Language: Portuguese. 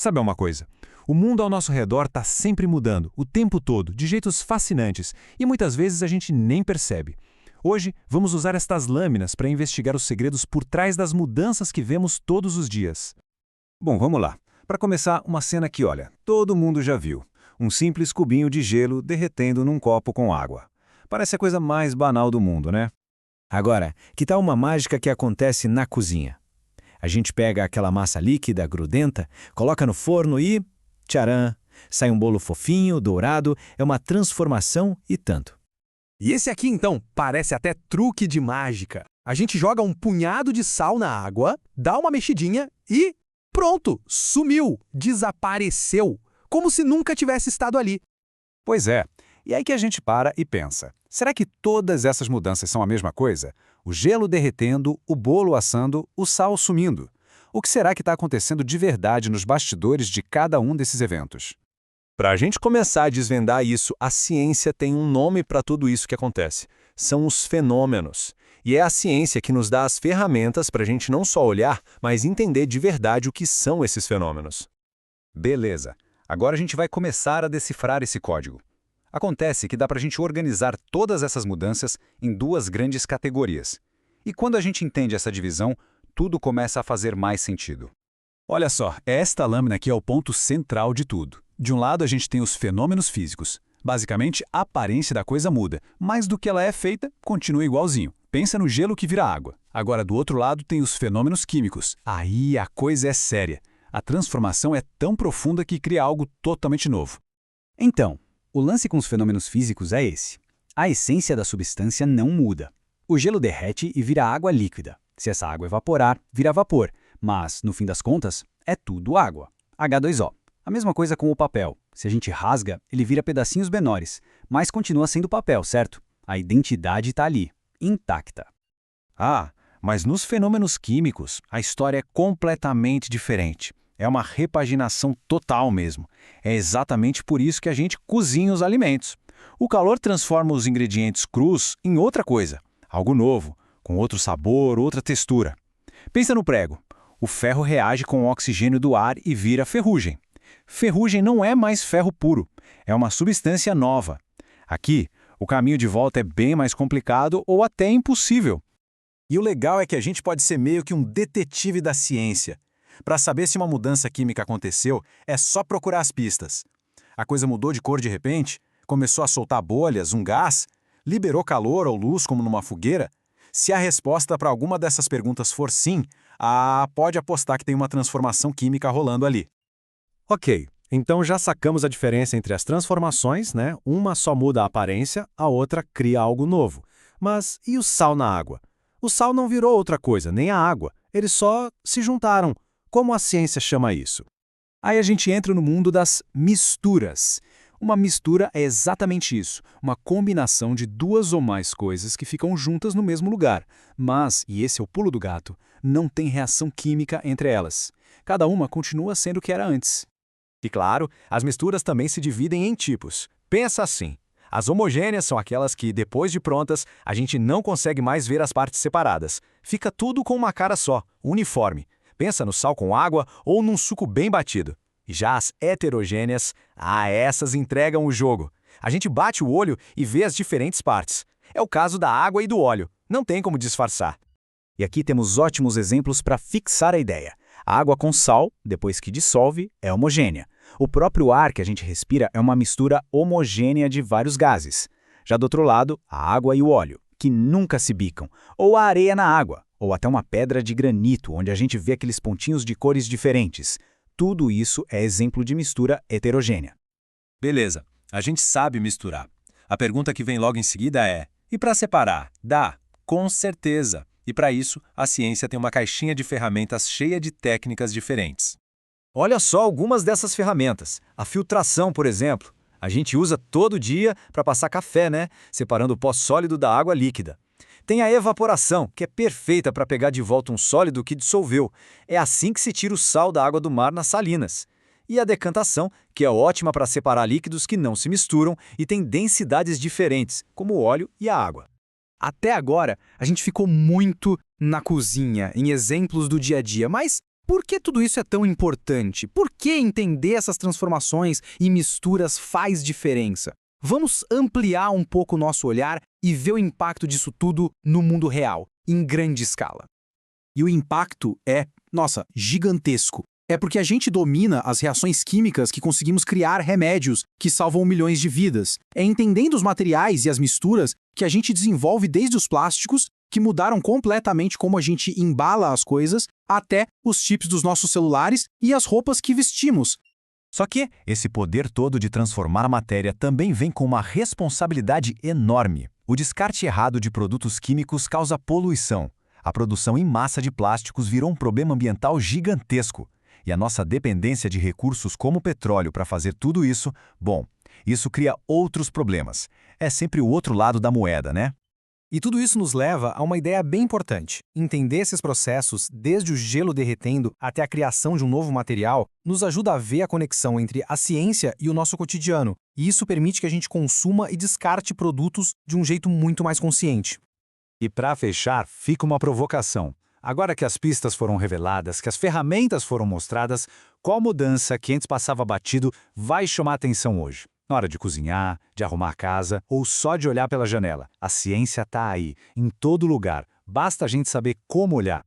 Sabe uma coisa? O mundo ao nosso redor está sempre mudando, o tempo todo, de jeitos fascinantes, e muitas vezes a gente nem percebe. Hoje, vamos usar estas lâminas para investigar os segredos por trás das mudanças que vemos todos os dias. Bom, vamos lá. Para começar, uma cena que, olha, todo mundo já viu. Um simples cubinho de gelo derretendo num copo com água. Parece a coisa mais banal do mundo, né? Agora, que tal uma mágica que acontece na cozinha? A gente pega aquela massa líquida, grudenta, coloca no forno e... tcharam! Sai um bolo fofinho, dourado, é uma transformação e tanto. E esse aqui, então, parece até truque de mágica. A gente joga um punhado de sal na água, dá uma mexidinha e... pronto! Sumiu! Desapareceu! Como se nunca tivesse estado ali. Pois é. E aí que a gente para e pensa. Será que todas essas mudanças são a mesma coisa? O gelo derretendo, o bolo assando, o sal sumindo. O que será que está acontecendo de verdade nos bastidores de cada um desses eventos? Para a gente começar a desvendar isso, a ciência tem um nome para tudo isso que acontece. São os fenômenos. E é a ciência que nos dá as ferramentas para a gente não só olhar, mas entender de verdade o que são esses fenômenos. Beleza. Agora a gente vai começar a decifrar esse código. Acontece que dá para a gente organizar todas essas mudanças em duas grandes categorias. E quando a gente entende essa divisão, tudo começa a fazer mais sentido. Olha só, esta lâmina aqui é o ponto central de tudo. De um lado a gente tem os fenômenos físicos. Basicamente, a aparência da coisa muda, mas do que ela é feita, continua igualzinho. Pensa no gelo que vira água. Agora, do outro lado, tem os fenômenos químicos. Aí a coisa é séria. A transformação é tão profunda que cria algo totalmente novo. Então, o lance com os fenômenos físicos é esse. A essência da substância não muda. O gelo derrete e vira água líquida. Se essa água evaporar, vira vapor. Mas, no fim das contas, é tudo água. H2O. A mesma coisa com o papel. Se a gente rasga, ele vira pedacinhos menores. Mas continua sendo papel, certo? A identidade está ali, intacta. Ah, mas nos fenômenos químicos, a história é completamente diferente. É uma repaginação total mesmo. É exatamente por isso que a gente cozinha os alimentos. O calor transforma os ingredientes crus em outra coisa, algo novo, com outro sabor, outra textura. Pensa no prego. O ferro reage com o oxigênio do ar e vira ferrugem. Ferrugem não é mais ferro puro, é uma substância nova. Aqui, o caminho de volta é bem mais complicado ou até impossível. E o legal é que a gente pode ser meio que um detetive da ciência. Para saber se uma mudança química aconteceu, é só procurar as pistas. A coisa mudou de cor de repente? Começou a soltar bolhas, um gás? Liberou calor ou luz como numa fogueira? Se a resposta para alguma dessas perguntas for sim, pode apostar que tem uma transformação química rolando ali. Ok, então já sacamos a diferença entre as transformações, né? Uma só muda a aparência, a outra cria algo novo. Mas e o sal na água? O sal não virou outra coisa, nem a água. Eles só se juntaram. Como a ciência chama isso? Aí a gente entra no mundo das misturas. Uma mistura é exatamente isso, uma combinação de duas ou mais coisas que ficam juntas no mesmo lugar. Mas, e esse é o pulo do gato, não tem reação química entre elas. Cada uma continua sendo o que era antes. E claro, as misturas também se dividem em tipos. Pensa assim. As homogêneas são aquelas que, depois de prontas, a gente não consegue mais ver as partes separadas. Fica tudo com uma cara só, uniforme. Pensa no sal com água ou num suco bem batido. E já as heterogêneas, essas entregam o jogo. A gente bate o olho e vê as diferentes partes. É o caso da água e do óleo. Não tem como disfarçar. E aqui temos ótimos exemplos para fixar a ideia. A água com sal, depois que dissolve, é homogênea. O próprio ar que a gente respira é uma mistura homogênea de vários gases. Já do outro lado, a água e o óleo, que nunca se bicam. Ou a areia na água, ou até uma pedra de granito, onde a gente vê aqueles pontinhos de cores diferentes. Tudo isso é exemplo de mistura heterogênea. Beleza, a gente sabe misturar. A pergunta que vem logo em seguida é: e para separar? Dá, com certeza. E para isso, a ciência tem uma caixinha de ferramentas cheia de técnicas diferentes. Olha só algumas dessas ferramentas. A filtração, por exemplo. A gente usa todo dia para passar café, né? Separando o pó sólido da água líquida. Tem a evaporação, que é perfeita para pegar de volta um sólido que dissolveu. É assim que se tira o sal da água do mar nas salinas. E a decantação, que é ótima para separar líquidos que não se misturam e têm densidades diferentes, como o óleo e a água. Até agora, a gente ficou muito na cozinha, em exemplos do dia a dia, mas Por que tudo isso é tão importante? Por que entender essas transformações e misturas faz diferença? Vamos ampliar um pouco o nosso olhar e ver o impacto disso tudo no mundo real, em grande escala. E o impacto é, gigantesco. É porque a gente domina as reações químicas que conseguimos criar remédios que salvam milhões de vidas. É entendendo os materiais e as misturas que a gente desenvolve desde os plásticos, que mudaram completamente como a gente embala as coisas, até os chips dos nossos celulares e as roupas que vestimos. Só que esse poder todo de transformar a matéria também vem com uma responsabilidade enorme. O descarte errado de produtos químicos causa poluição. A produção em massa de plásticos virou um problema ambiental gigantesco. E a nossa dependência de recursos como o petróleo para fazer tudo isso, isso cria outros problemas. É sempre o outro lado da moeda, né? E tudo isso nos leva a uma ideia bem importante. Entender esses processos, desde o gelo derretendo até a criação de um novo material, nos ajuda a ver a conexão entre a ciência e o nosso cotidiano. E isso permite que a gente consuma e descarte produtos de um jeito muito mais consciente. E para fechar, fica uma provocação. Agora que as pistas foram reveladas, que as ferramentas foram mostradas, qual mudança que antes passava batido vai chamar atenção hoje? Na hora de cozinhar, de arrumar a casa ou só de olhar pela janela. A ciência está aí, em todo lugar. Basta a gente saber como olhar.